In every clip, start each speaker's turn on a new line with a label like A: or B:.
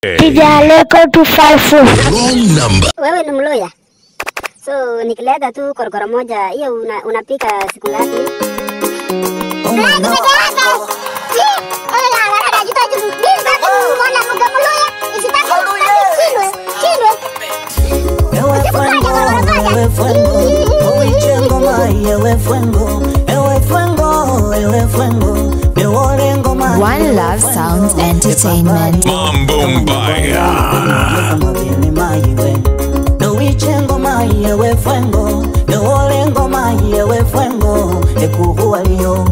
A: Kijaleko 254.
B: Wrong number.
C: Wewe ni Mluya. So nikileta tu korokoro moja, hiyo unapika siku ngapi?
D: One Love Sounds Entertainment.
B: Boom Baya.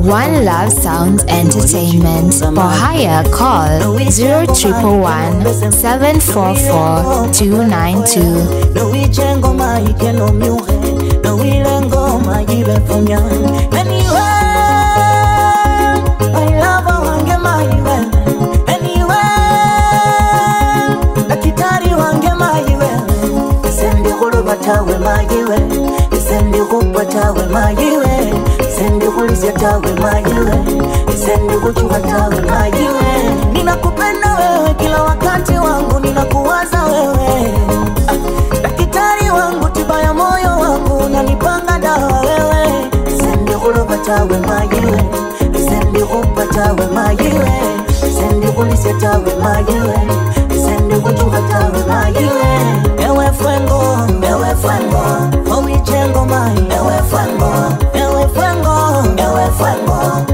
D: One Love Sounds Entertainment. For hire, call 0111 744 292.
E: Tawe majiwe, sendi kupatawe majiwe, sendi kulizia tawe majiwe, sendi kuchua tawe majiwe. Ninakupenda wewe kila wakati wangu, ninakuwaza wewe. Daktari wangu, tiba ya moyo wangu, unanipanga dawa wewe. Sendi kulopatawe majiwe, sendi kupatawe majiwe, sendi kulizia tawe majiwe, sendi kuchua tawe majiwe. Ewe fwengo, omichengo mai, ewe fwengo,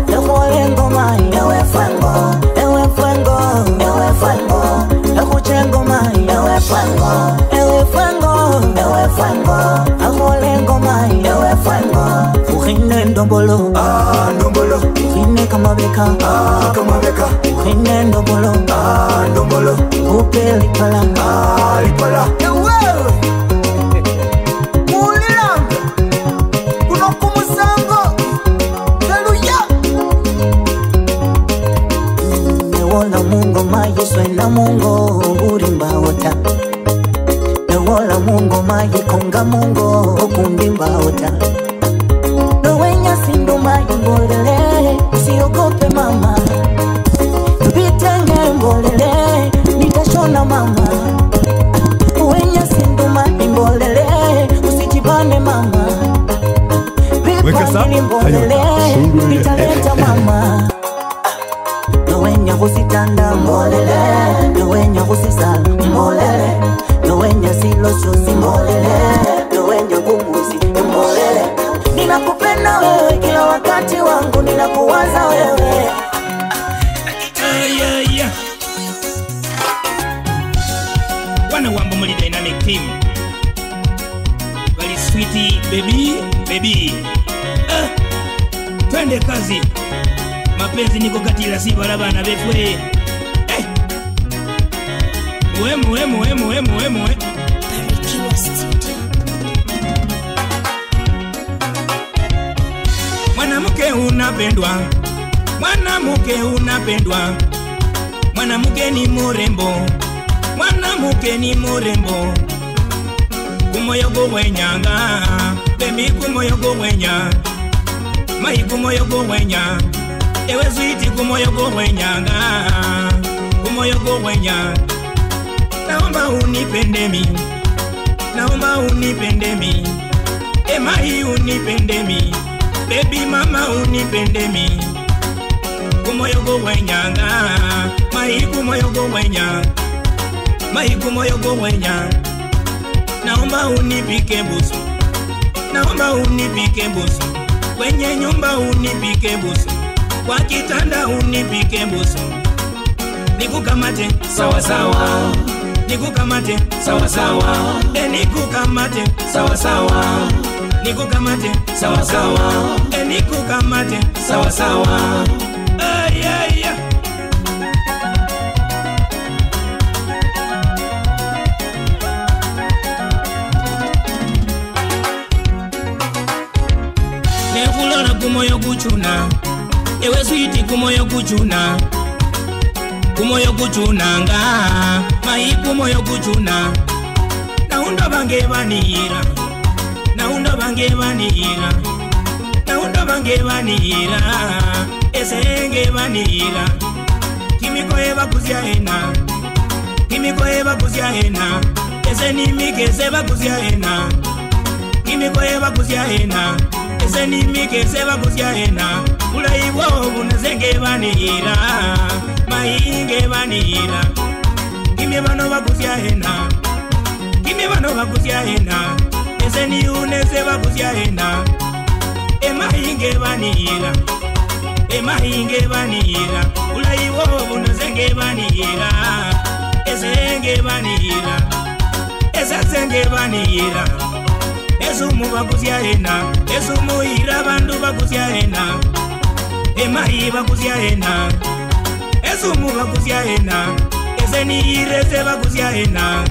E: emolengo mai, ewe fwengo, ekuchengo mai, ewe fwengo, emolengo mai, ewe fwengo. Uhine ndombolo, ndombolo, uhine kamabeka, kamabeka, uhine ndombolo, ndombolo, upe lipala, lipala. Mungu maji swena Mungu urimba ota. Newola Mungu maji konga Mungu okundimba ota. Nowenya sindu maji mbolele, usiogope mama. Vitenge mbolele, nitashona mama. Nowenya sindu maji mbolele, usijibane mama. Vipani mbolele, nitaleta mama. Nowenya kusitanda mbolele, nowenya kusisala mbolele, nowenya siloso simbolele, nowenya kumuzi mbolele. Ninakupenda wewe kila wakati wangu, ninakuwaza wewe.
F: Wana wambo muli dynamic team. Very sweetie baby. Twende kazi. Mapenzi niko katila si barabana befwe. Muemu. Mwanamke unapendwa, mwanamke ni murembo, kumoyo gwenyanga, baby kumoyo gwenya, mai kumoyo gwenya. Ewe sweetie kumoyo gwenyanga, kumoyo gwenya. Naomba unipende mi, mai unipende mi, baby mama unipende mi. Kumoyo gwenyanga, mai kumoyo gwenya. Naomba unipike busu, kwenye nyumba unipike busu, kwa kitanda unipike busu. Nikukamate sawa sawa, nikukamate sawa sawa, nikukamate sawa sawa, nikukamate sawa sawa, nikukamate sawa sawa. Yeah. Nekulona kumoyo kuchuna, ewe sweetie kumoyo kuchunanga, mai kumoyo kuchuna. Naunda bange banira, esenge banira. Kimiko eva kuzia ena, Kimiko eba kuzia ena ese ni mike seba kuzia ena Kimiko eba kuzia ena ese ni mike seba kuzia ena Ulaiwo unazenge banira Mahinge banira Kimi bano bakuzia ena Kimi bano bakuzia ena ese ni une seba kuzia ena Mahinge banira Mahinge banira Ulaiwo unazenge banira Ezenge banira Ezenge banira Ezumu bakuzia ena Ezumu ira bandu bakuzia ena Emahi bakuzia ena Ezumu bakuzia ena Ezeni ireze bakuzia ena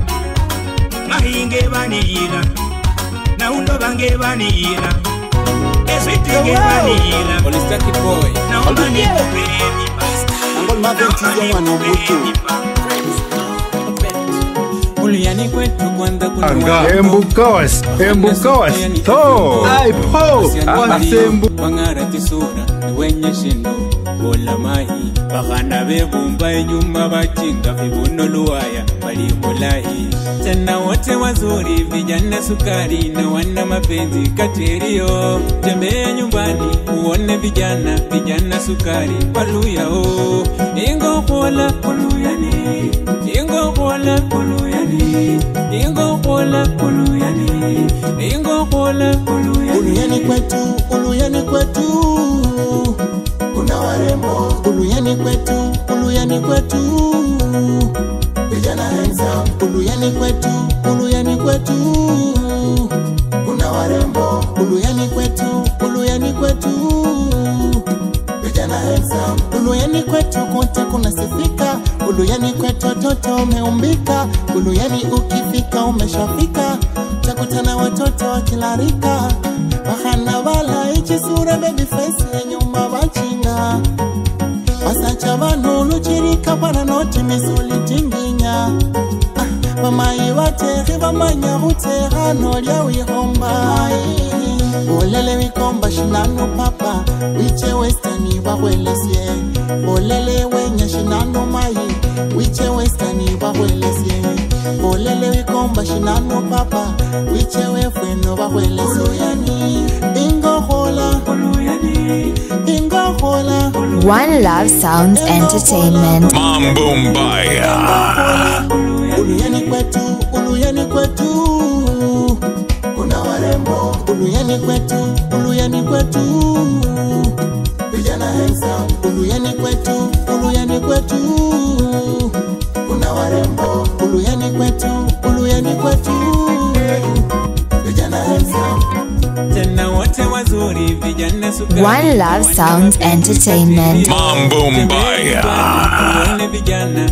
F: Mahinge banira Na undo bange banira Ezwitinge banira
G: Olistaki boy
F: Na umbani kubeni
E: Angol maventi ya mbutu
G: Uliani kwetu kwanda kuna
B: Embukawas to ai po asembu
G: Wangara tisura wenye shindo Bola mahi Bakana bebumba enyuma bachinga Vibuno luwaya bali mulahi Tena wote wazuri vijana sukari Na wana mapenzi katerio Tembea nyumbani uone vijana sukari Waluya o Ingo kola kuluyani Ingo kola kuluyani Ingo kola kuluyani Ingo kola kuluyani
E: Uluyani kwetu Kuna warembo Uluyani kwetu Vijana hands up Uluyani kwetu Kuna warembo Uluyani kwetu Vijana hands up Uluyani kwetu kote kuna sifika Uluyani kwetu watoto umeumbika Uluyani ukifika umeshafika Takutana watoto wa kila rika Bahana wala ichi sura baby face ya nyuma wachinga Wasacha wano luchirika para noti misuli tinginya Mama iwate manya utera nolia wihomba Olele wikomba shinano papa Wiche westani wawelesye Olele wenya shinano mai Wiche westani wawelesye Olele wikomba shinano papa Wiche wefweno wawelesye Ingo hola
D: One Love Sounds Entertainment.
B: Mambo Mbaya.
E: Uluyani kwetu Kuna warembo Uluyani kwetu Vijana hands up Uluyani kwetu Kuna warembo Uluyani kwetu Vijana hands up
G: Tena wote wazuri vijana sukari
D: One Love Sounds Entertainment.
B: Mambo Mbaya.
G: Wale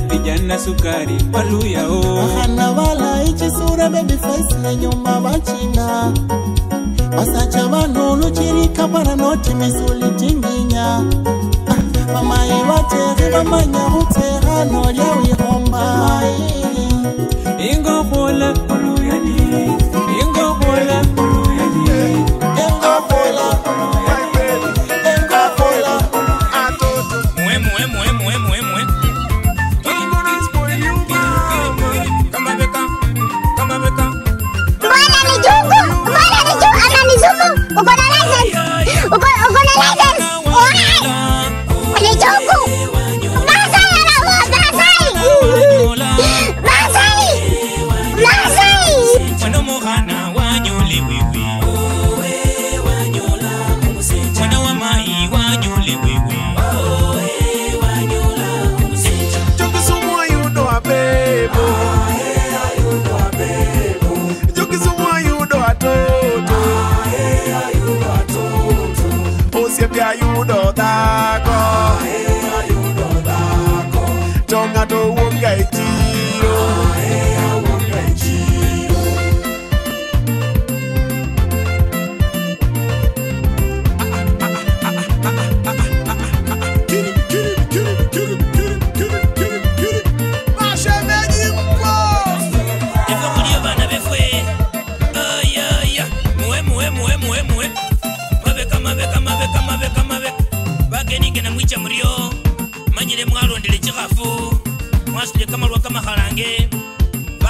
G: vijana sukari Waluya o
E: Bahana wala ichi sura baby face na nyuma wachinga Wasacha wano luchirika para noti misuli tinginya Mama iwate manya utera nolia wihomba
G: Ingo bola kuluyani Ingo bola kuluyani
E: Ingo bola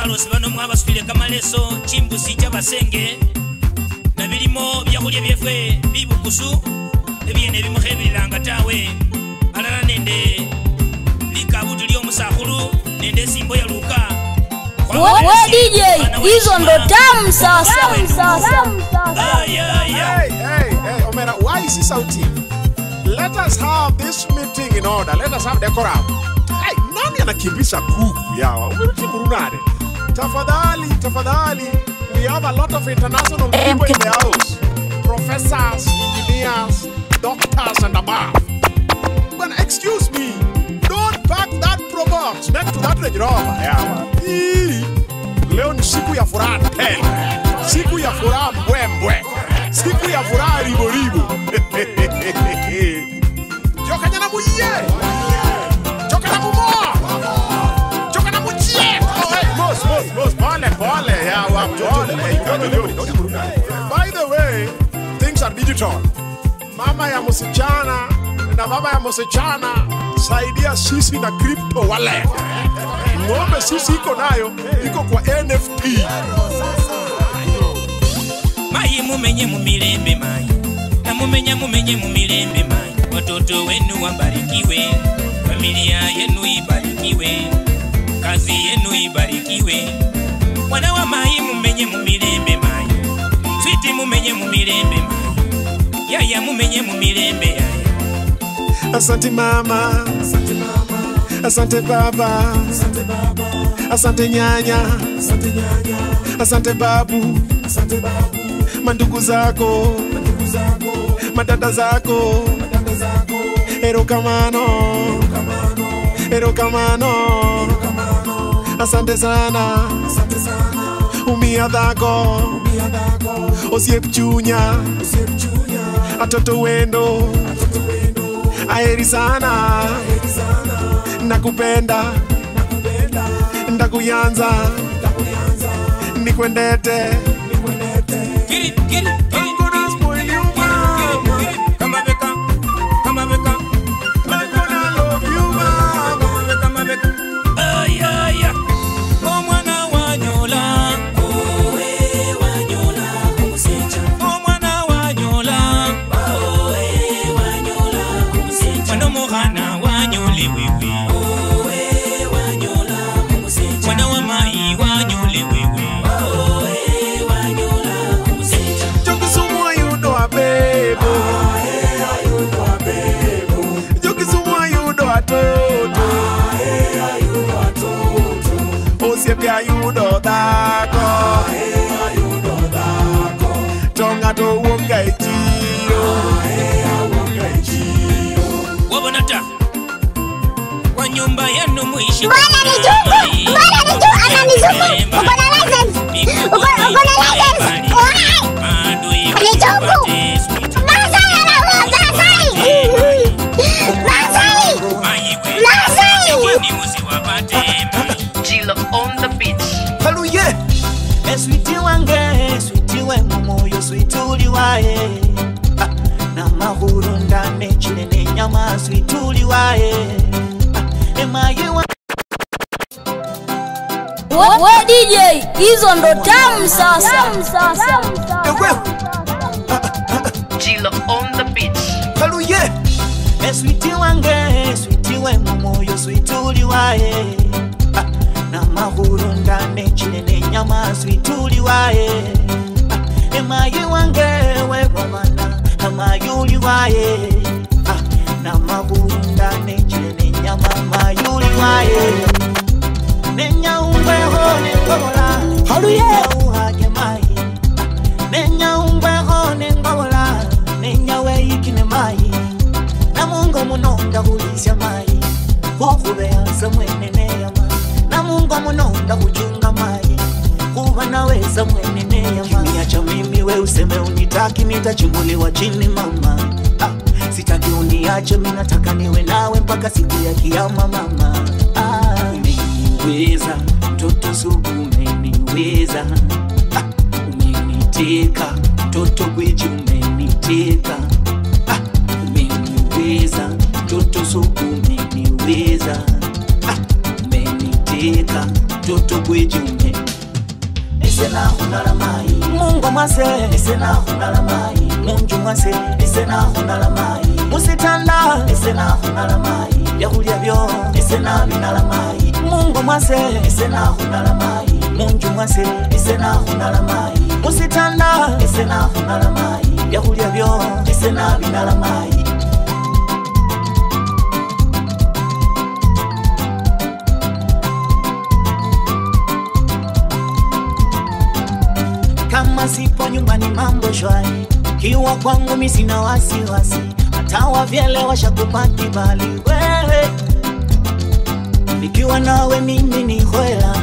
F: abalosi bano mwabasitule kamaleso chimbusi cy'abasenge na birimo byakulya byefwe bibukusu ebyene bimuhebilanga tawe alala nende likabutu ly'omusakhulu nende simbo ya luka
H: we DJ hizo ndo tamu sasa.
I: Hey, Omera, why is this out here? Let us have this meeting in order. Let us have decorum. Hey, nani anakimbisha kuku yawa? Umeruti burunare. Tafadhali. We have a lot of international people in the house. Professors, engineers, doctors and above. But excuse me, don't pack that probox next to that Range Rover yawa. Leo ni siku ya furaha tele. Siku ya furaha mbwembwe. Siku ya furaha ribo. Joka nyana muye. Joka na mumo. Joka na mujie. Oh, hey, Mos. Pole. Yawa, pole. By the way, things are digital. Mama ya msichana na baba ya msichana saidia sisi na crypto wallet. Ngombe sisi iko nayo, iko kwa NFT.
F: Mai mumenye mumilembe mai. Na mumenye mumilembe mai. Watoto wenu wabarikiwe. Familia yenu ibarikiwe. Kazi yenu ibarikiwe. Wana wa mai mumenye mumilembe mai. Sweetie mumenye mumilembe mai. Yaya mumenye mumilembe yaya.
I: Asante mama. Asante baba. Asante nyanya. Asante babu. Mandugu zako. Madada zako. Ero kamano. Asante sana. Umia dhako. Osiep chunya. Atoto wendo. Aheri sana. Nakupenda. Ndakuyanza. Nikwendete.
F: Get it. Come beka.
I: I'm gonna love you, mama.
F: Come beka. Ay. Oh mwana wanyola. Oh wanyola kumusecha. Oh mwana wanyola. Oh wanyola kumusecha. Mwana mohana wanyole wewe. Oh wanyola kumusecha. Mwana wa mai wanyole wewe.
I: Osiepia yudo dhako. Tonga to wonga ichio.
F: Wabonata kwa nyumba yenu muishi.
C: Bwana ni juku. Ananizuku. Uko na license. Ni juku.
F: Jilo on the beach.
E: Hallelujah. Sweetie wange, sweetie wemu moyo, sweetie uliwae. Na mahuru ndane chile nyama, sweetie uliwae.
H: We DJ hizo ndo tamu sasa.
F: Jilo on the beach.
E: Hallelujah. Sweetie wange, sweetie wemu moyo, sweetie uliwae. Na mahuru ndane chile nyama, sweetie uliwae. Emaye wange we romana, amaye uliwae. Na mahuru ndane chile nyama, amaye uliwae. Nenya umbeho nengola. Hallelujah. Uhage mai. Nenya umbeho nengola. Nenya we ikine mai. Na mungo munonda kulisya mai. Kukubeanza mwenene ya mai. Na mungo munonda kuchunga mai. Kuba naweza mwenene ya mai. Kiniacha mimi we useme unitaki nitachimbuliwa chini mama. Sitaki uniache mimi nataka niwe nawe mpaka siku ya kiyama mama. Umeniweza mtoto sugu umeniweza. Umeniteka mtoto gwiji umeniteka. Umeniweza mtoto sugu umeniweza. Umeniteka umenitika toto kwejume Isena hunala mai Mungu mwase Isena hunala mai Mungu mwase Isena hunala mai Musitanda Isena hunala mai Yahulia vyo Isena binala mai Mungu mwase Isena hunala mai Mungu mwase Isena hunala mai Musitanda Isena hunala mai Yahulia vyo Isena binala mai Kama sipo nyumbani mambo shwari Kiwa kwangu mimi sina wasiwasi Hata wavyele washakupa kibali wewe Nikiwa nawe mimi ni hwela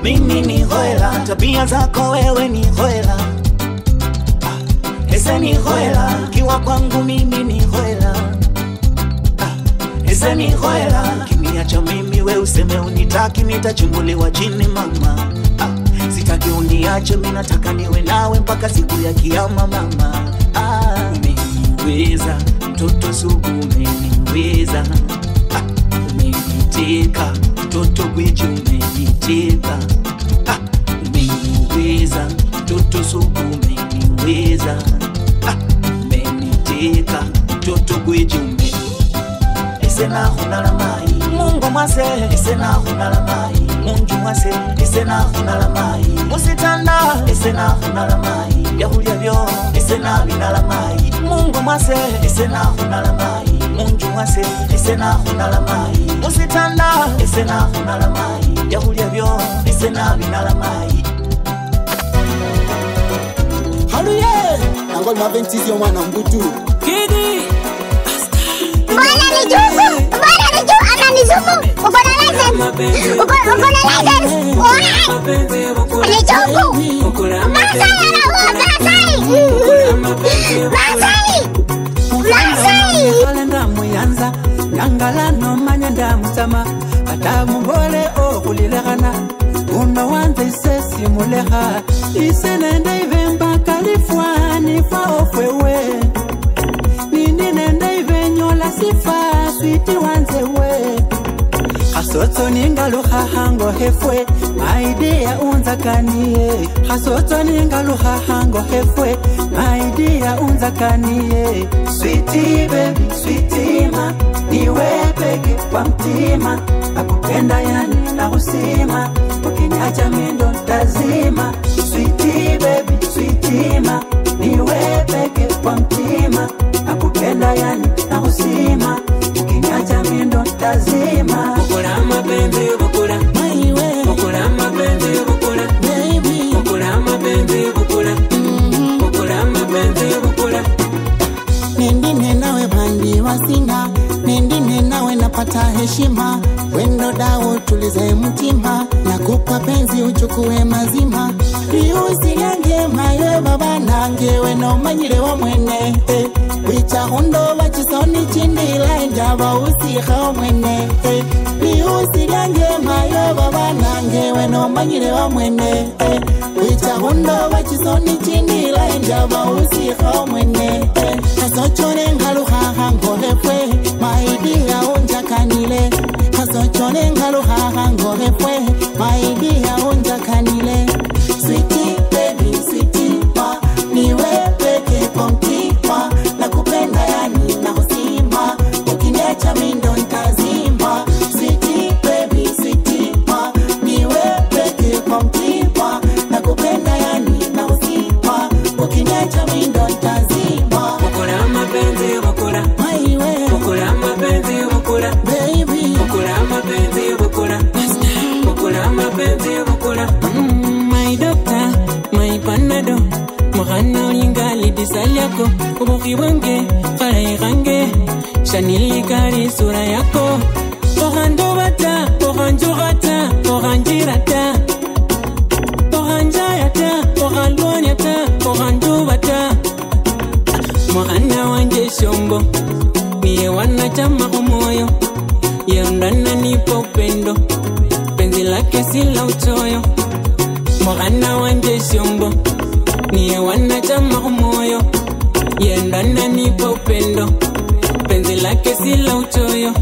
E: Mimi ni hwela Tabia zako wewe ni hwela Ese ni hwela Kiwa kwangu mimi ni hwela Ese ni hwela Kiniacha mimi we useme unitaki nitachunguliwa chini mama Sitaki uniache mimi nataka niwe nawe mpaka siku ya kiyama mama Umeniweza mtoto sugu umeniweza Umenitika mtoto gwiji umenitika Umeniweza mtoto sugu umeniweza Umenitika mtoto gwiji umeniweza Isena hunala mai Mungu mwase Isena hunala mai Mungu mwase Isena hunala mai Musitanda Isena hunala mai Yahulia vyo Isena binala mai Mungu mwase Isena hunala mai Mungu mwase Isena hunala mai Musitanda Isena hunala mai Yahulia vyo Isena binala mai
J: Haluye Nangol maventisi yo mwana mbutu
H: Kidi
C: Mbona ni juku ama ni zuku Uko na license Uko na license Ni juku Masai Masai
K: Kalenda muyanza Nyangala no manyanda mutama Ata mubole o kulilegana Uno wanze isesi muleha Isenende ivemba kalifwa Nifa ofwewe Nini nende ivenyola sifa Switi wanze we Hasoto ningaluha hango hefwe Maidea unzakanie Hasoto ningaluha hango hefwe Maidea unzakanie Sweetie baby, sweetie ma Niwe peke kwa mtima Nakupenda yani na usima Ukiniacha mindo tazima Sweetie baby, sweetie ma Niwe peke kwa mtima Nakupenda yani na usima Ukiniacha mindo tazima
G: Bukura mapenzi bukura
K: Maiwe
G: Bukura mapenzi bukura
K: Baby
G: Bukura mapenzi bukura Bukura mapenzi bukura
K: Nendine nawe bandi wasina Nendine nawe napata heshima Wendo dawo tulize mtima Nakupa penzi uchukue mazima Riusi yange maye baba nange Weno manyire wa mwene Wicha hundo wachisoni chindila Njaba usiha mwene Riusi yange maye baba nange Weno manyire wa mwene Wicha hundo wachisoni chindila Njaba usiha mwene Kasochone ngaluha hango hefwe Maidia unjakanile Kasochone ngaluha hango hefwe Maidia unjakanile Sweetie baby, sweetie ma Niwe peke kwa mtima Nakupenda yani na usima Ukiniacha mindo ntazima Sweetie baby, sweetie ma Niwe peke kwa mtima Nakupenda yani na usima Ukiniacha mindo ntazima
G: Bukura mapenzi bukura
K: Maiwe
G: Bukura mapenzi bukura
K: Baby
G: Bukura mapenzi bukura Bukura mapenzi bukura
K: My doctor, my panado Mohana ulingali disali yako Ubuki wange, farai range Shanili kari sura yako Pohando bata, pohanjo gata Pohanjirata Pohanjayata, pohalwanyata Pohanjo bata Mohana wanje shombo Niye wana chama umoyo Yeundana nipo upendo Penzi lake sila uchoyo Mohana wanje shombo Niye wana chama umoyo Yeundana nipo upendo Penzi lake sila uchoyo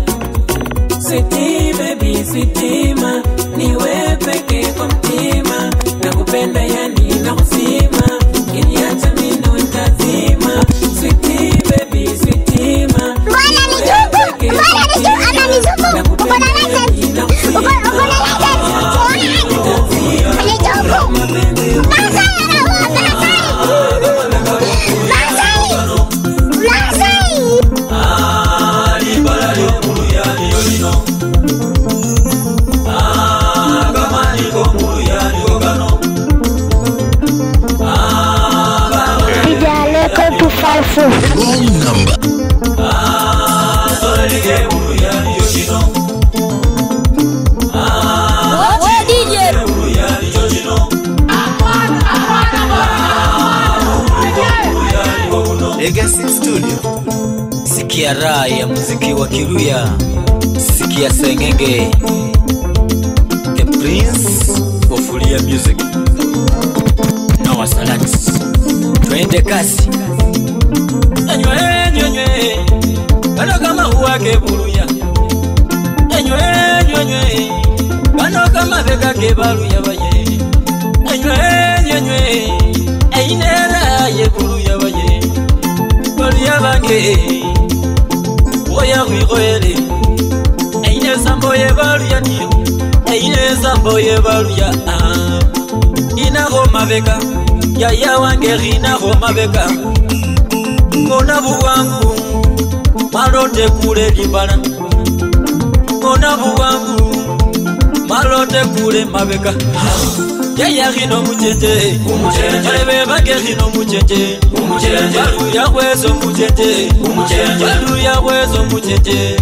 K: Sweetie baby, sweetie ma, niwe peke kwa mtima, nakupenda yani nakusima, ukiniacha mimi ndo nitazima. Sweetie baby, sweetie ma,
A: Mbona nizuku? Ama nizuku? Uko na license? Uko na
B: Wrong number.
L: Legacy Studio. Sikia raha ya muziki wa Kiluya, sikia sengenge. The Prince of Luya Music. Noah Salax. Twende kasi. Nywe bano kama uwake Buluya. Nywe bano kama beka ke Baluya baye. Nywe ainera ye Buluya baye. Baluya bange oya wigoele. Aine sambo ye Baluya niyo. Aine sambo ye Baluya. Ina goma beka ya wange rina goma beka. Mona buwangu malote kule libana. Mona buwangu malote kule mabeka. Yaya rino mucheche, alebe bange rino mucheche, Baluya wezo mucheche, Baluya wezo mucheche,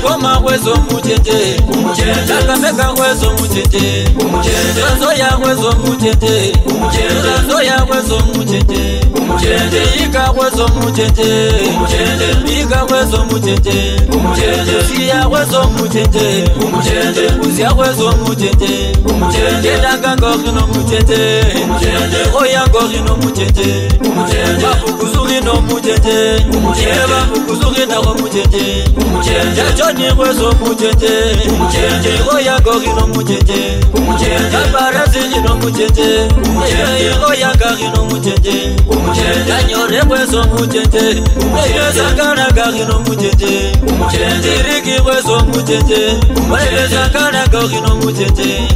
L: Goma wezo mucheche, Kakamega wezo mucheche, Zoya wezo mucheche, Zoya wezo mucheche, Ika wezo mucheche, Ika wezo mucheche, Siya wezo mucheche, Uzia wezo mucheche, Gorino mucheche, oya gorino mucheche, babu kuzuri no mucheche, babu kuzuri na go mucheche, Johnny wezo mucheche, oya gorino mucheche, Barazi no mucheche, oya gorino mucheche, Nyore wezo mucheche, Sakana gorino mucheche, Tiriki wezo mucheche, Sakana gorino mucheche,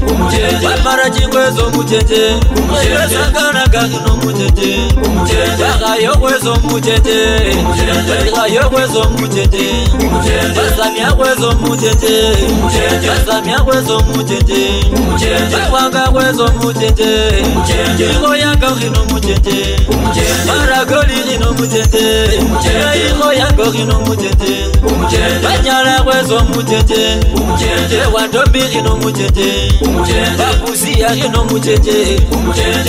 L: Maraji wezo mucheche, Sakana gorino mucheche, Bagayo wezo mucheche, Bagayo wezo mucheche, Basamia wezo mucheche, Basamia wezo mucheche, Bawanga wezo mucheche, Oya gorino mucheche, Maragoli rino mucheche, Oya gorino mucheche, Banyala wezo mucheche, Wandombi rino mucheche, Babusi rino mucheche,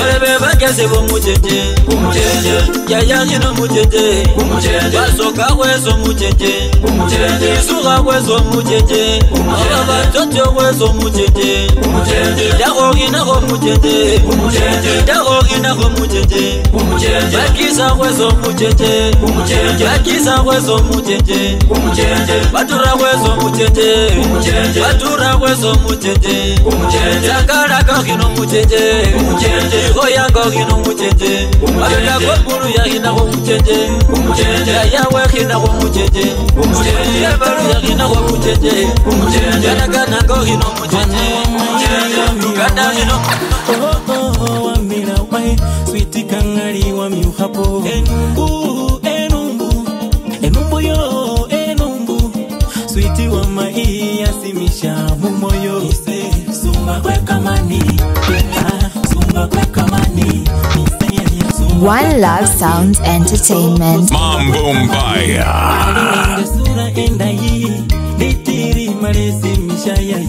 L: Olebe bangese bo mucheche, Yaya rino mucheche, Basoka wezo mucheche, Isura wezo mucheche, Olaba toto wezo mucheche, Idaro rina go mucheche, Idaro rina go mucheche, Yakisa wezo mucheche, Yakisa wezo mucheche, Batura wezo mucheche, Batura wezo mucheche, Sakara gorino mucheche, Oya gorino mucheche, Abela gobulu ya hina go mucheche, Ya we hina go mucheche, Ya balu ya hina go mucheche, Ya gana gorino mucheche, Gana hino.
K: Oh, wamina wai, sweetie kangari wami uhapo. Enumbu yo, sweetie wamai yasimisha mumoyo. Sumba kwe kamani, sumba kwe kamani.
D: One Love Sounds Entertainment.
B: Mambo Mbaya.
K: Enda hii, ditiri maresi mishayaya.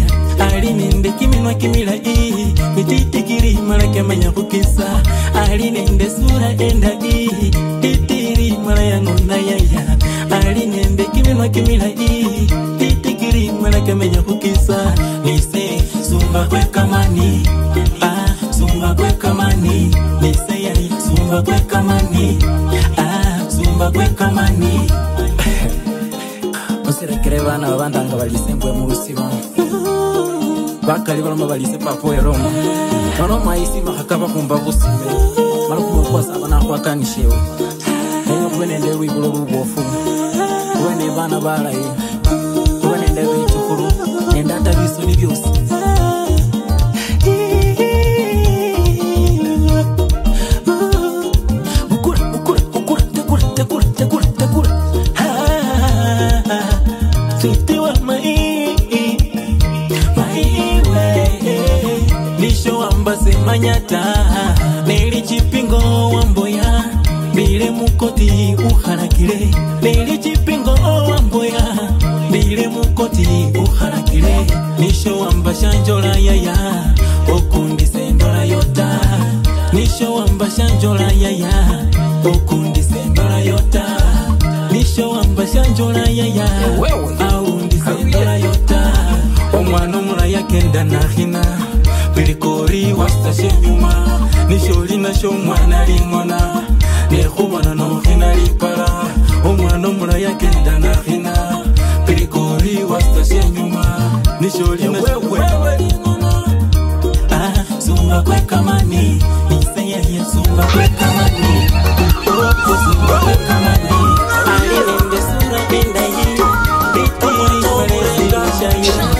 K: Alinende kiminwa kimila hii, ititikiri malake manya kukisa. Alinende sura enda hii, ditiri malaya ngona yaya. Alinende kiminwa kimila hii, itikiri malake manya kukisa. Lise sumba kwe kamani, sumba kwe kamani. Lise ya sumba kwe kamani, sumba kwe kamani. Musirekere bana babandanga balisembwe mu rusibo bakali baloma balise papo eroma bano maisi makakaba kumba busibe bano kumkwasa bana kwakanishewe eyo kwenende wibulo rubofu kwene bana balaye kwenende bitukuru endata bisoni byose Manyata neli chipingo wamboya bile mukoti uharakile neli chipingo wamboya bile mukoti uharakile nisho wamba shanjola yaya okundi sendola yota nisho wamba shanjola yaya okundi sendola yota nisho wamba shanjola yaya aundi sendola yota omwana omula yakenda nahina Bilikori wastashe nyuma Nisholi na sho mwana lingona Nekubana no hina lipara Omwana mula yakenda na hina Bilikori wastashe nyuma Nisholi na sho mwana lingona Zumba kwe kamani Nisaya ya zumba kwe kamani Zumba kwe kamani Alinende sura benda yi Bitiri walezi shaya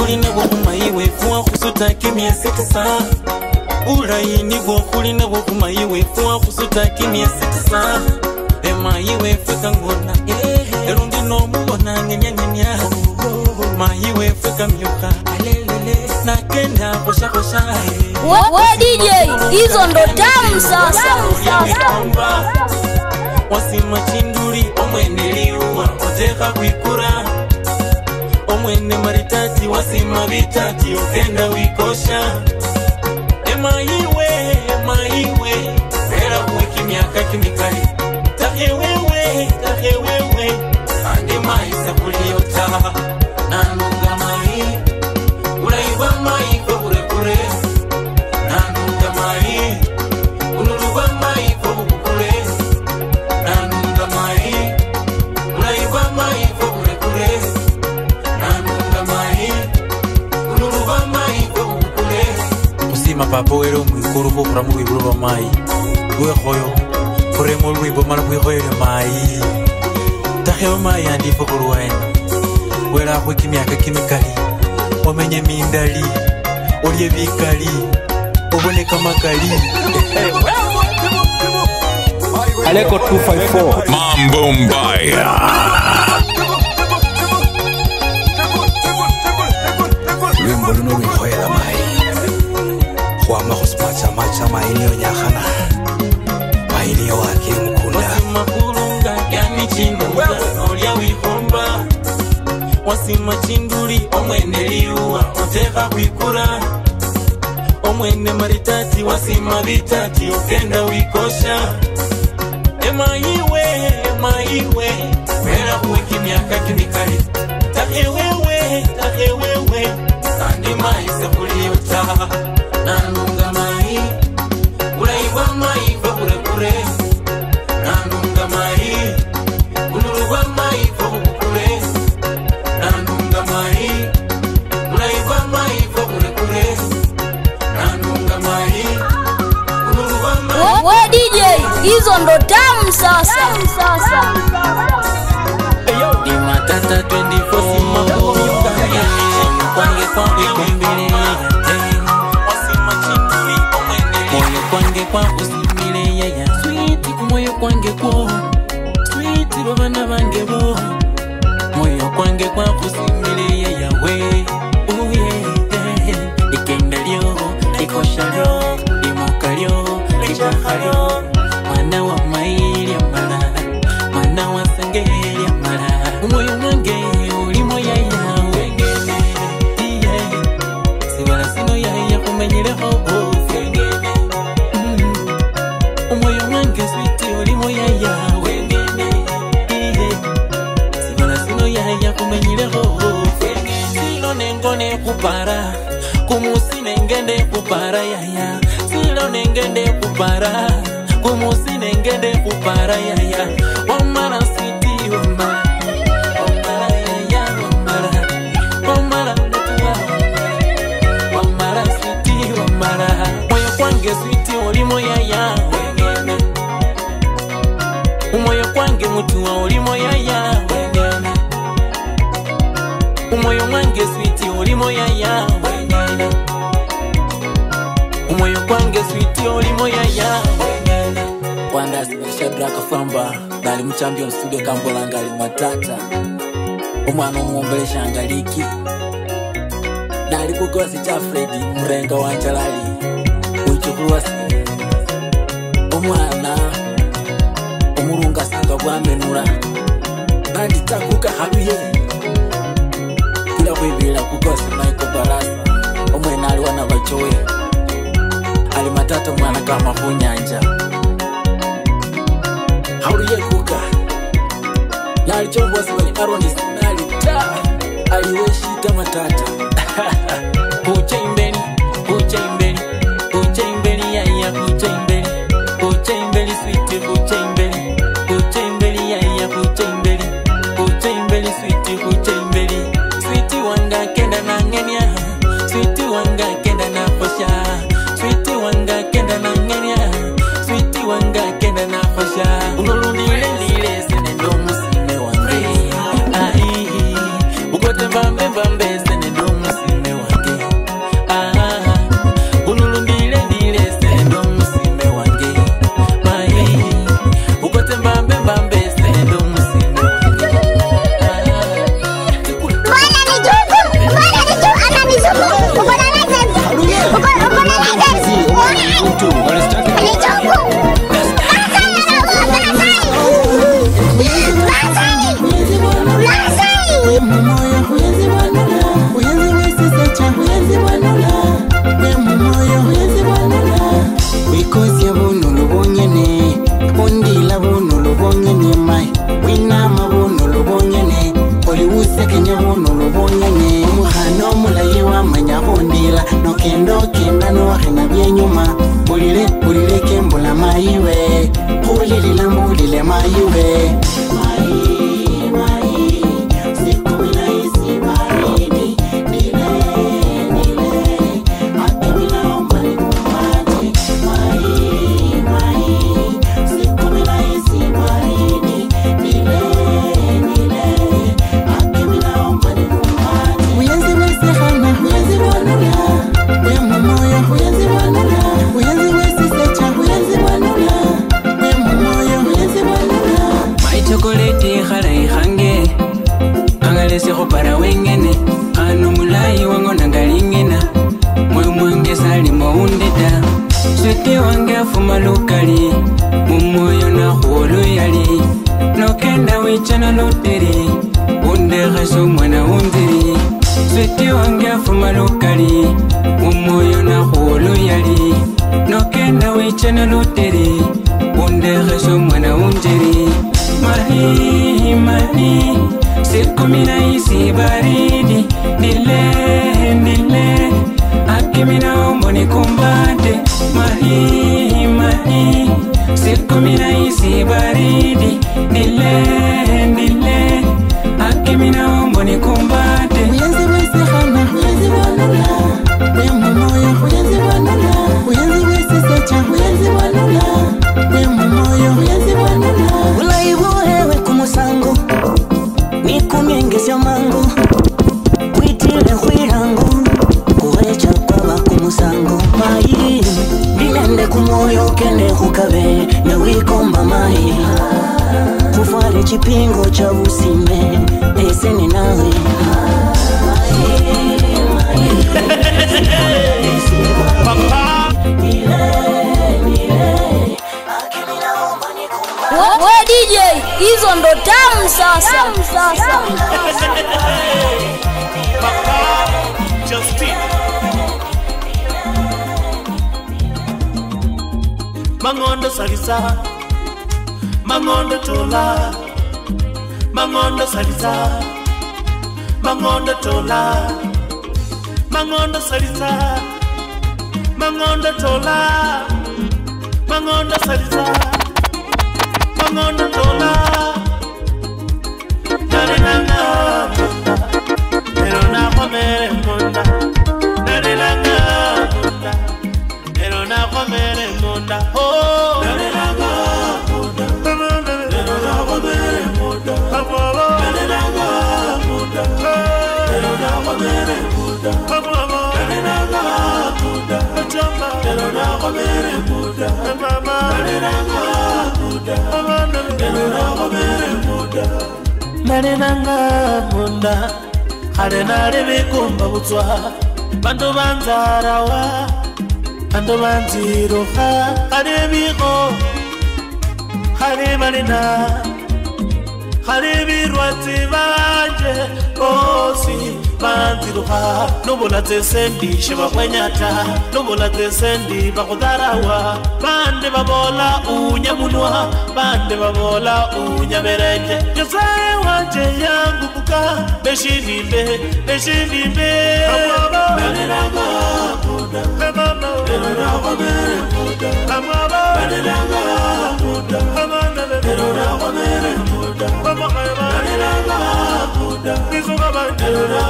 K: Ulina wakumaiwe fuwa kusuta kimia seksa Ulaini wakulina wakumaiwe fuwa kusuta kimia seksa Emaiwe feka ngona Erundi no muona ngenya Maiwe feka myoka Na kenda kosha kosha
H: We DJ, hizo ndo tamu sasa
K: Wasima chinduri omweneliwa Oteka kuikura Omwene maritati wasima vitati ukenda wikosha Emaiwe Vera kuweki miaka kimikali Tahewewe Andi maisa kuliota Nanunga mai Ulaiwa mai kwa kure Nanunga mai Unuruwa mai kwa kure Nanunga mai Ulaiwa mai kwa kure Usima papo ero mwikuru kukura mwiburu wa mai Uwe hoyo Kure mwiburu mara mwihoyo ya mai Taheo mai andi fukuru waen Wela kwe kimiaka kimikali Wamenye mindali Olie vikali Obone kamakali
M: Aleko 254
B: Mambo Mbaya.
M: Wimbo luno wihoela mai Huama hospacha macha maeneo nyahana Maeneo wake mkunda
K: Wasima kurunga yani chinunga Olia wihomba Wasima chinduri omwene liuwa Oteka wikura Omwene maritati wasima vitati Ukenda wikosha Emaiwe Vera kuweki miaka kimikali Tahewewe Andi maisa kuliota Nanunga mai Ulaiwa mai kwa kure Nanunga mai Unuruwa mai kwa kure Nanunga mai Ulaiwa mai kwa kure Nanunga mai Unuruwa mai
H: We DJ, hizo ndo tamu sasa
K: Imatata 24 sima kurunga Kwange kumbile Wasima chinduri Moyo kwange kwa usimile yaya Sweet kumoyo kwange kwa Sweet babana bange bo Moyo kwange kwa usimile yaya we Ikenda lyo, ikosha lyo Imoka lyo, ijaha lyo Mwana wa maili ya mala Mwana wa sangeli ya mala Umoyo mwange ulimo yaya wengene Sibala sino yaya kumenyileho wengene Umoyo mwange switi ulimo yaya wengene Sibala sino yaya kumenyileho wengene Silo nengone kupara Kumusi nengende kupara yaya Silo nengende kupara Kumusi nengende kupara yaya Wamara switi wamala wamala ya wamala wamala netuwa wamala switi wamala moyo kwange switi olimo yaya wengene umoyo kwange mutuwa olimo yaya wengene umoyo mwange switi olimo yaya wengene umoyo kwange switi olimo yaya wengene Wanda Special Draka Famba Dali mchampion studio Kambola ngali matata Umwana umuombelesha angaliki Dali kukosi cha Freddy Mrenga wa Nchalali Uchukuwa si Umwana Umurunga sanga kwa menura Nandi takuka habiye Kula kwibila kukosi Michael Barasa Umwena aliwana bachowe Ali matata mwana kama hunyanja Hauliye kuka Nali chombo wasiwali Aronis nali ta Aliweshita matata Kucha imbeni Kucha imbeni Kucha imbeni yaya Kucha imbeni Kucha imbeni sweetie Kucha imbeni Kucha imbeni yaya Kucha imbeni Kucha imbeni sweetie Kucha imbeni Sweetie wanga kenda na ngenia Sweetie wanga kenda na posha Sweetie wanga kenda na ngenia Sweetie wanga kenda na posha Unurundile lile sene ndo musime wange Ai Ukote mbambe mbambe sene ndo musime wange Unurundile lile sene ndo musime wange Ai Ukote mbambe mbambe sene ndo musime wange
C: Mbona ni juku ana nizuku Ukona license Ukona license Ni juku
E: Because yabuno lubonyene ondila buno lubonyene mai winama buno lubonyene oliwuse kenya buno lubonyene muhano mulayi wa manya ondila nokendo kenda no hena byenyuma bulile kembula maiwe kulilila mbulile maiwe
K: Seho para wengene Anu mulai wango nangalingena Mwe mwange sali maundida Swete wange afuma lukali Mumoyo na huolu yali Nokenda wichana luteri Unde ghaso mwana undiri Swete wange afuma lukali Mumoyo na huolu yali Nokenda wichana luteri Unde ghaso mwana undiri Mahi, mahi Siku mina isi baridi Nile, nile Aki mina umbo ni kumbate Mahi, mahi Siku mina isi baridi Nile, nile Aki mina umbo ni kumbate Uyenzi wesi hana, uyenzi wanula Wemu moyo, uyenzi wanula Uyenzi wesi secha, uyenzi wanula Wemu moyo, uyenzi wanula Ulaibu hewe kumusangu Nikumyengesya mangu Kwitile khwirangu Kuwecha kwaba kumusangu Mayi Nilende kumoyo kende kukabe Newikomba mayi Kufwale chipingo cha usime Ese ni nawe
H: We DJ, hizo ndo tamu sasa.
N: Mangondo salisa Mangondo tola Mangondo salisa Mangondo tola Mangondo salisa Mangondo tola Mangondo salisa Mangondo tola narinanga munda pero na komere munda narinanga munda pero na komere munda oh narinanga munda pero na komere munda narinanga munda pero na komere munda narinanga munda pero na komere munda mama narinanga munda pero na komere munda narinanga munda hare nare bekumba butswa bantu banzarawa bantu banziroha hare biko hare marina hare birwati banje osi banziroha nobola tesendi sheba kwenyata nobola tesendi bakudarawa bande babola unyamunwa bande babola unyamerenje yose wanje yangu buka beshindimbe narinanga munda mama narinanga munda mama narinanga munda narinanga munda mama narinanga munda bizuga narinanga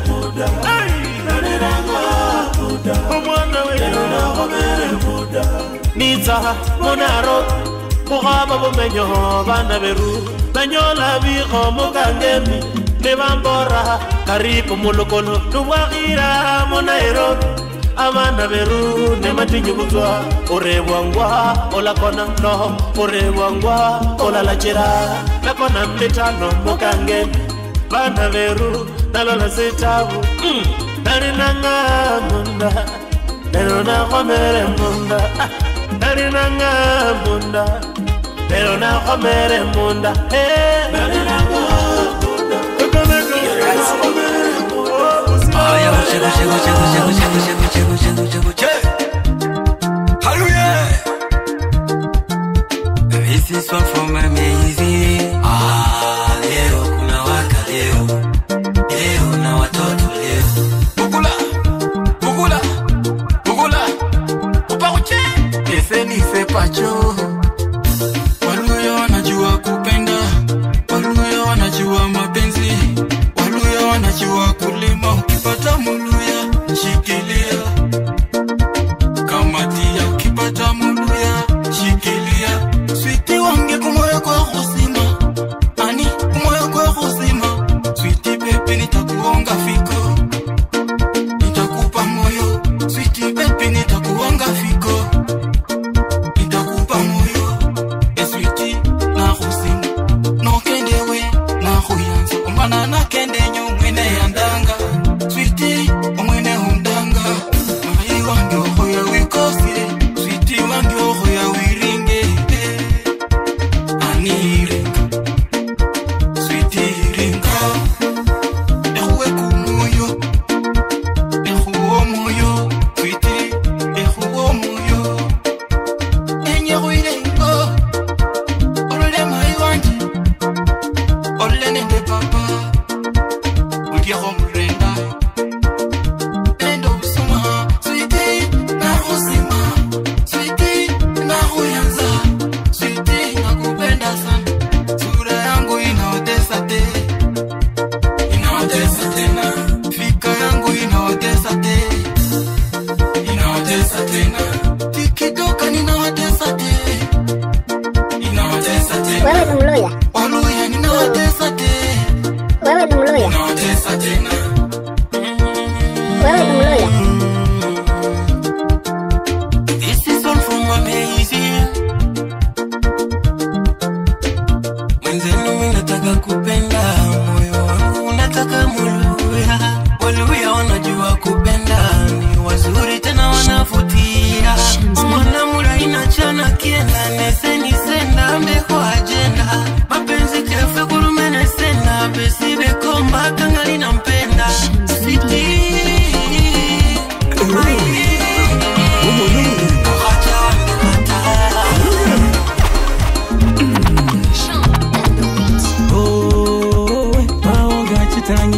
N: munda narinanga munda mwana we narinanga munda nitsa monaro Mugaba bumenyo bana beru banyola bigo mukangemi nebambora karibu mulokolo nuwagira monairo amana beru nematinyu kuzwa orebwangwa ola kona no orebwangwa ola lachira la kona mletano mukangemi bana beru nalola sitabu narinanga munda nerona komere munda narinanga munda pero na komere munda narinanga munda
O: aya chego hallelujah this is one from amazing leo kuna waka leo na watoto leo bugula upakuche eseni sepacho waluyo wanajua kupenda waluyo wanajua mapenzi waluyo wanajua kulima ukipata muluya shikilia kamatia ukipata muluya shikilia switi wange kumoyo kwa kusima ani kumoyo kwa kusima switi pepe nitakuonga fiko nitakupa moyo switi pepe nitakuonga fiko nitakupa moyo eswiti na kusima no kendewe na kuyanza umana na kende nyumwene yandanga switi omwene hundanga mai wange ohoya wikosi switi wange ohoya wiringe anire switi ringa ehuwe kumoyo ehuwo moyo switi ehuwo moyo enye huirengo olole mai wanje olole nende papa uliaho mrenda endo usuma switi na husima switi na huyanza switi nakupenda sana sura yangu inaotesa tena fika yangu inaotesa tena tikitoka ninaotesa tena
C: Wewe ni Mluya?
O: Waluya ninaotesa
C: Wewe ni Mluya?
O: inaotesa tena
C: Wewe ni Mluya?
O: This is all from amazing. Mwenzenu mimi nataka kupenda moyo wangu unataka muluya waluya wanajua kupenda ni wazuri tena wanavutia mwana mula inachana kienda neseni senda mbeko agenda mapenzi kefe kurumene senda besi bekomba kangali nampenda siti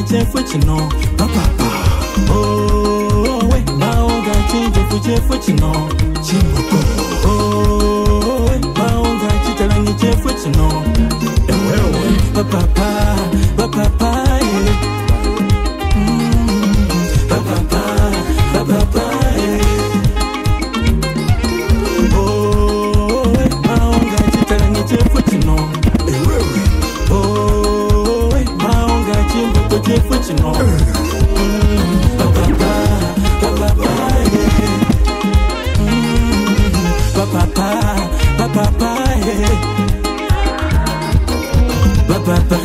K: chefu chino papa we maonga chefu chino chimoko we maonga chitalangi chefu chino ewewe papa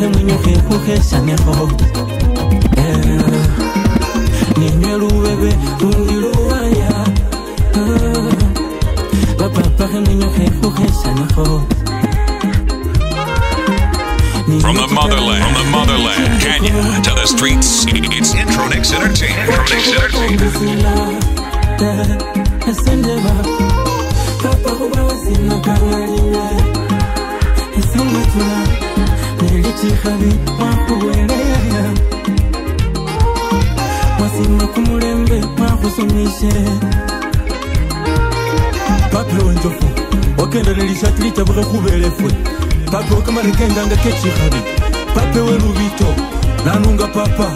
K: he mwenye kuhesha neho ninywe luwebe undiluwaya papa he mwenye kuhesha neho.
B: From the motherland, Kenya to the streets, it's Intronix Entertainment.
K: Pape wenjofu, okenda nilishatili chabura kubelefwe. Pape wakamarikenda nga kechi habi. Pape werubito, nanunga papa.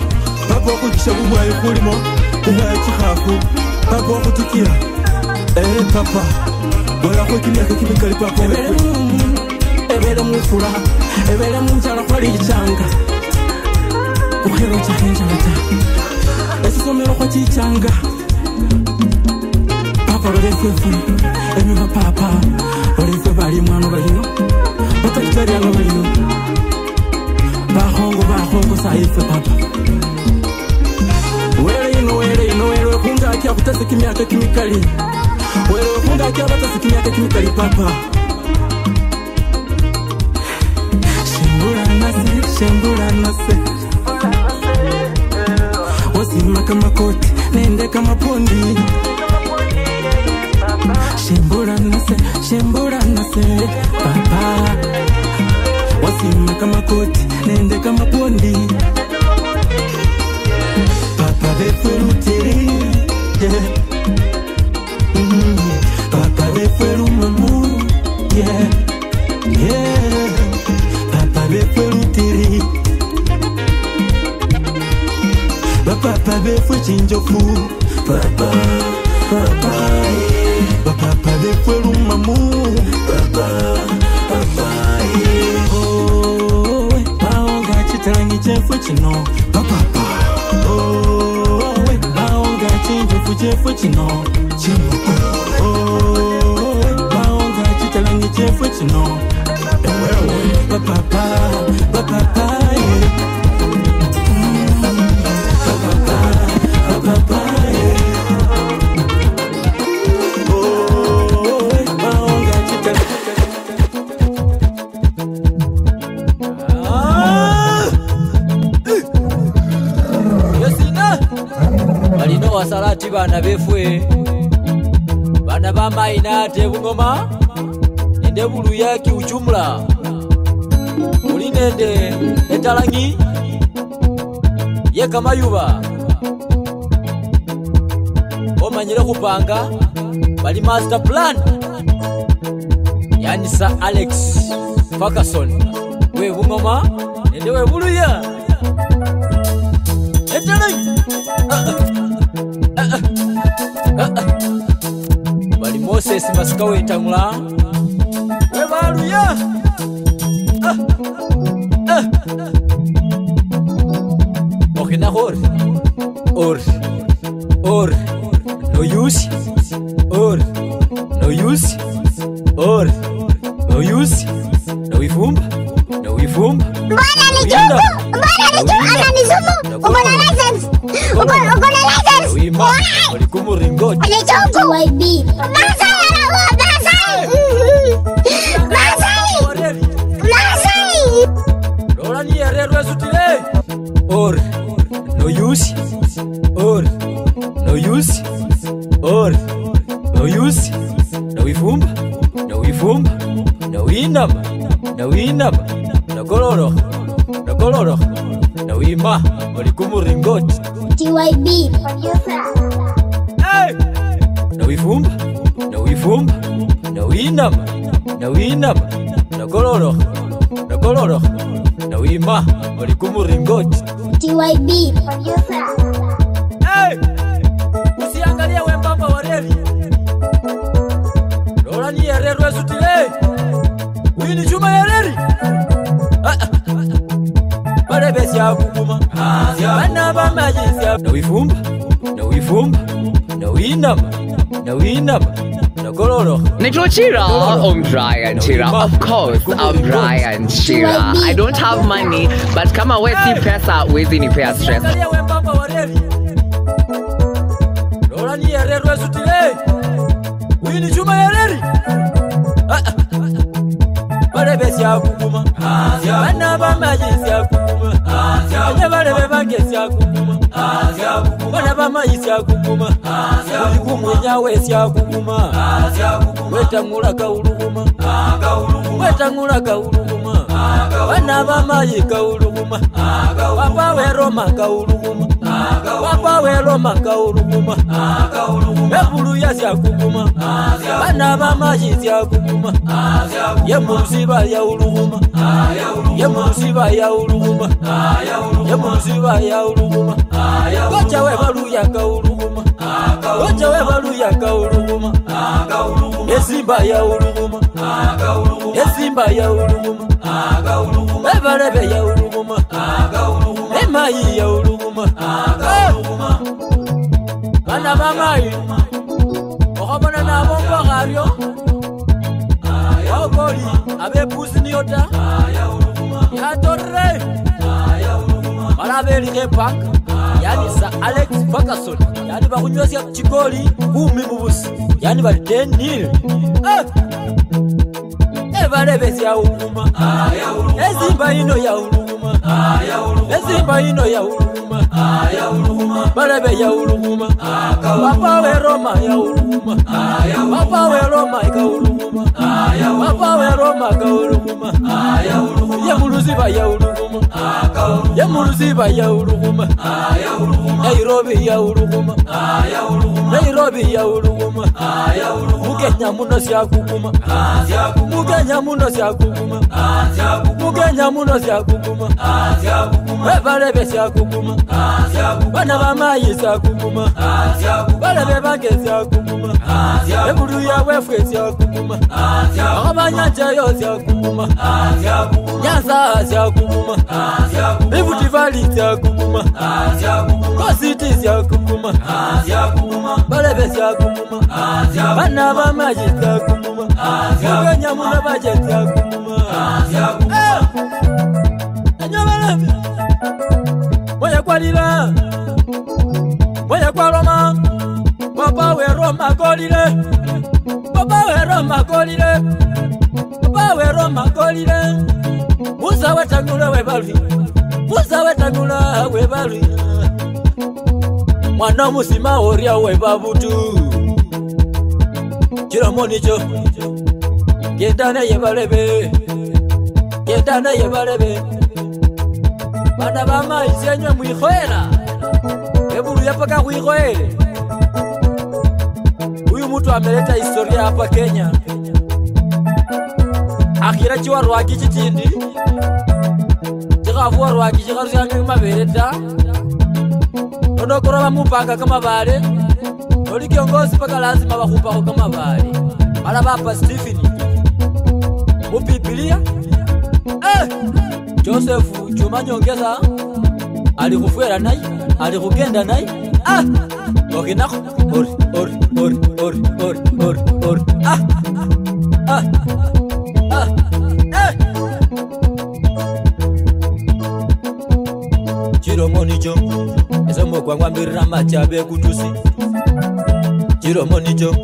K: Pape wakujisha bubwa yukulimo, kuhaya chikafu. Pape wakutikira, papa. Goya kwa kimia kakimikali papa wewe. Ebele mufura, ebele mumchara kwa lichanga. Kuhero chahenja mata. Esi somero kwa chichanga. Papa rolefe furi, emiwa papa. Rolefe bali mwano balino. Batakitari ano balino. Bahongo saife papa. Wele ino kunga akia kutase kimiaka kimikali. Wele kunga akia batase kimiaka kimikali papa. Shembura nase Wasima kama koti, nende kama pondi. Shembura nase papa. Wasima kama koti, nende kama pondi. Papa veferu tiri, papa veferu mamu, papa veferu tiri. Papa vefu chinjofu, papa vefu mamu, oh, baonga chitarangi chefu chino, papa, oh, baonga chefu chino, oh, baonga chitarangi chefu chino, papa.
P: Wasarati bana befwe bana bamaina te bungoma ende bulu yaki uchumla ulinende etalangi ye kamayuba omanyire kupanga bali master plan yani Sir Alex Ferguson we bungoma ende we bulu ya etalangi bali Moses Masikawe entangula webaluya okina hor no use no ifumba
C: mbona nijuku ananizumu uko na license uko na license
P: wima walikumu ringoti
C: nijuku YB Masai
P: lola ni ererwe sutile no use no ifumba no winama no koloro no wima walikumu ringoti
C: TYB
P: hey no ifumba no winama no koloro no wima walikumu ringoti
C: TYB
P: hey usiangalia wembamba wareli lola ni ererwe sutile wini chuma ereri barebesi akuguma bana bamajisi no ifumba no winama
Q: Nitro Chira, Brian Chira. Of course, Brian Chira. I don't have money, but kama we si pesa, wezi ni pea stress.
P: Lola ni Herrero esutile. Wini Juma Herreri. Barebe siya kukuma. Bana bamaji siya kukuma. Bana barebe bange siya kukuma. Bana bamaji siya kukuma. Kumwenya we siya kukuma. Wetangula kauluma. Wetangula kauluma. Bana bamaji kauluma. Papa we Roma kauluma. Papa we Roma kauluma. Ebulu ya siya kukuma. Bana bamaji siya kukuma. Yemusiba ya uluma. Yemusiba ya uluma. Yemusiba ya uluma. Wacha we balu ya kauluma. Wacha we balu ya kauluma. Yesimba ya uluma. Yesimba ya uluma. Ebarebe ya uluma. Emai ya uluma. Bana bamai. Okobona na bongo gario. Ogoli abe pusi yota. Ya torre. Marabeli Repak. Yani sa Alex Ferguson. Yani bakunyosi ya chikoli 10 mubusi. Yani bali 10-0. Ebarebe ya uluma. Ezimba ino ya uluma. Ezimba ino ya uluma. Barebe ya uluma. Papa we Roma ya uluma. Papa we Roma ya uluma. Papa we Roma ka uluma. Yemuruziba ya uluma. Yemuruziba ya uluma. Nairobi ya uluma. Nairobi ya uluma. Mugenya muno siya kukuma. Mugenya muno siya kukuma. Mugenya muno siya kukuma. Barebe siya kukuma. Bana bamayi siya kukuma. Barebe bange siya kukuma. Ebulu ya wefwe siya kukuma. Abanyanja yo siya kukuma. Nyanza siya kukuma. Bivuti vali siya kukuma. Kositi siya kukuma. Barebe siya kukuma. Bana bamayi siya kukuma. Mugenya muno baje siya kukuma. Anyabalebe Moya kwa lila Moya kwa Roma. Papa we Roma kolile. Papa we Roma kolile. Papa we Roma kolile. Musa wetangula we balwi. Musa wetangula we balwi. Mwana musima oria we babutu. Chiromoni cho. Gendane ye balebe. Gendane ye balebe. Bana bama isenyo muihoela. Ebulu yapaka kuihoele. Huyu mtu ameleta historia hapa Kenya. Akira chiwa rwaki chitindi. Chikavuwa rwaki chikarusia ngima bereta. Nodokora mupanga kama bale. Oli kiongozi paka lazima bakupako kama bale. Mala bapa Stephen. Upipilia. Joseph Chuma Nyongeza alikufuera naye, alikugenda naye. Okinako or. Chiromoni jo, ezomo kwa ngwambira machabe kutusi. Chiromoni jo,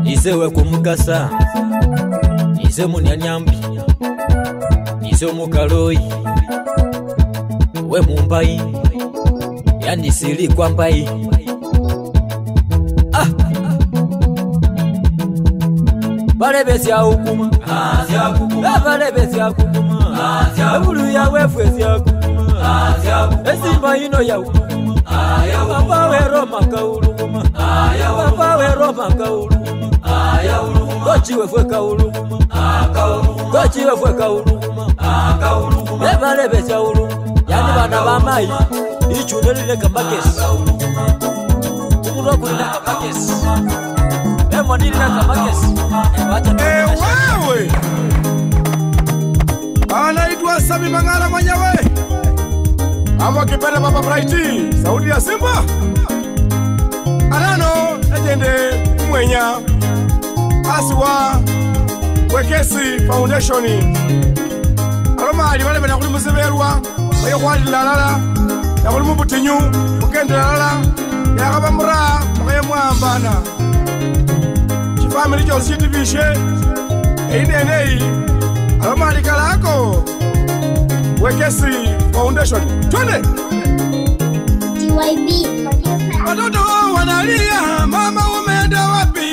P: isewe kumukasa. Ise munyanyambi. Ise mukaloi. We mumbai. Yani sili kwa mbai. Barebe siya hukuma. Barebe siya hukuma. Ebulu ya wefwe siya hukuma. Esimba ino ya hukuma. Papa we Roma kauluma. Papa we Roma kauluma. Kochi wefwe kauluma. Kochi wefwe kauluma. Barebe siya hukuma. Yani bana bamai. Ichunelile kambakesi. Umuno kulile kambakesi. Mwanili na kambakesi.
I: Wewe anaitwa Sami Mangala mwenyewe. Ama kipenda Baba Brighty, sauti ya Simba. Anano, legende, mwenya. wa Wekesi Foundation. Aloma ali bale bana kuli museberwa bayo kwali lalala ya kuli mubutinyu ukende lalala ya kabamura bayo mwambana chifamily jo citivishe einenei aloma ali kalako Wekesi Foundation twende
C: TYB
I: watoto wanalia mama umeenda wapi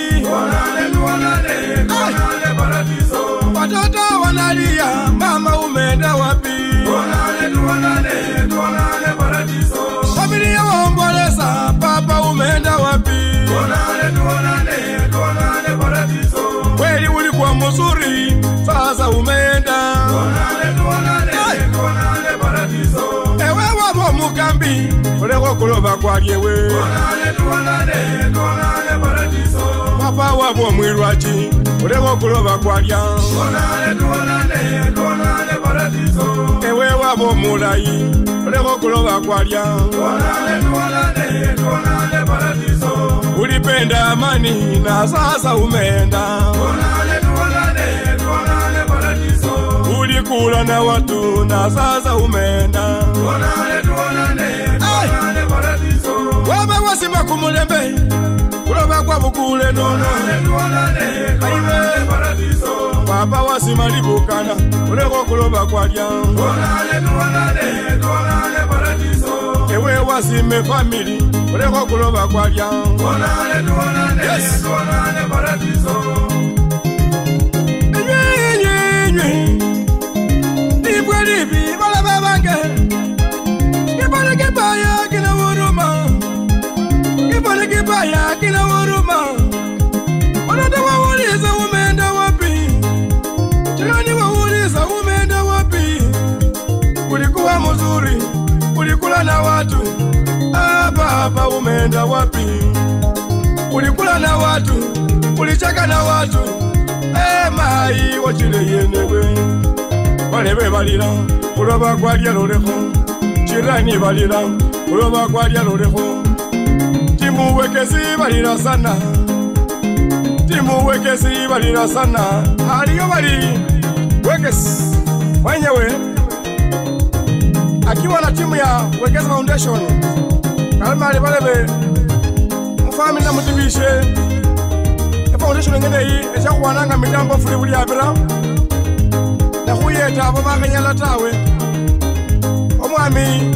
I: tuonane paradiso watoto wanalia mama umeenda wapi tuonane paradiso familia waomboleza baba umeenda wapi tuonane paradiso kweli ulikuwa mzuri sasa umeenda tuonane paradiso ewe wabo mukambi uleko kuloba kwa yewe tuonane paradiso papa wabo mwirwachi uleko kuloba kwa lya tuonane paradiso ewe wabo mulayi uleko kuloba kwa lya tuonane paradiso ulipenda amani na sasa umeenda tuonane paradiso ulikula na watu na sasa umeenda tuonane paradiso waba wasima kumulembe kuloba kwa bukule nono tuonane paradiso baba wasima libukana uleko kuloba kwa lya tuonane paradiso ewe wasime family uleko kuloba kwa lya tuonane paradiso Nibwalibi wala babange Kibone kibaya kina huruma Kibone kibaya kina huruma Wanata wauliza umeenda wapi Jirani wauliza umeenda wapi Ulikuwa mzuri ulikula na watu Baba umeenda wapi Ulikula na watu ulicheka na watu mai wachile yenewe Balebe balira kuloba kwa lya loleko Jirani balira kuloba kwa lya loleko Timu Wekesi balira sana Timu Wekesi balira sana Aliyo bali Wekesi mwenyewe akiwa na timu ya Wekesi Foundation kalma ali balebe mfami na mutibishe Foundation ngene hii echa kuwananga mitambo fuli buli abira na kuyeta abo bakanyala tawe omwami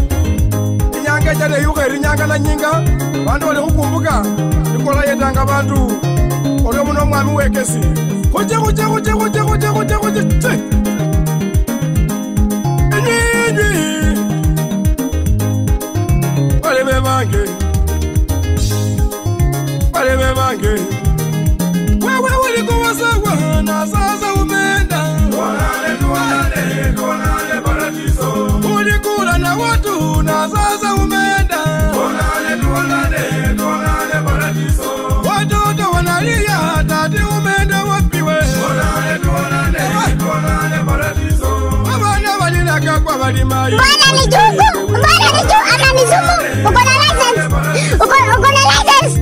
I: inyanga jade yuka irinyanga na nyinga bantu bali kukumbuka nikola yetanga bantu olyo muno omwami Wekesi koje balebe bange wewe ulikuwa sawa na sasa umeenda tuonane paradiso ulikula na watu na sasa umeenda tuonane paradiso watoto wanalia tati umeenda wapi we tuonane paradiso abana balilaka kwa balimayi
C: Mbona ni juku ama ni zuku uko na license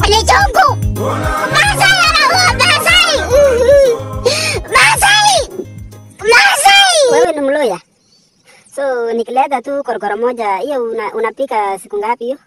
C: ni juku Masai wewe ni mloya so nikileta tu korokoro moja hiyo unapika siku ngapi hiyo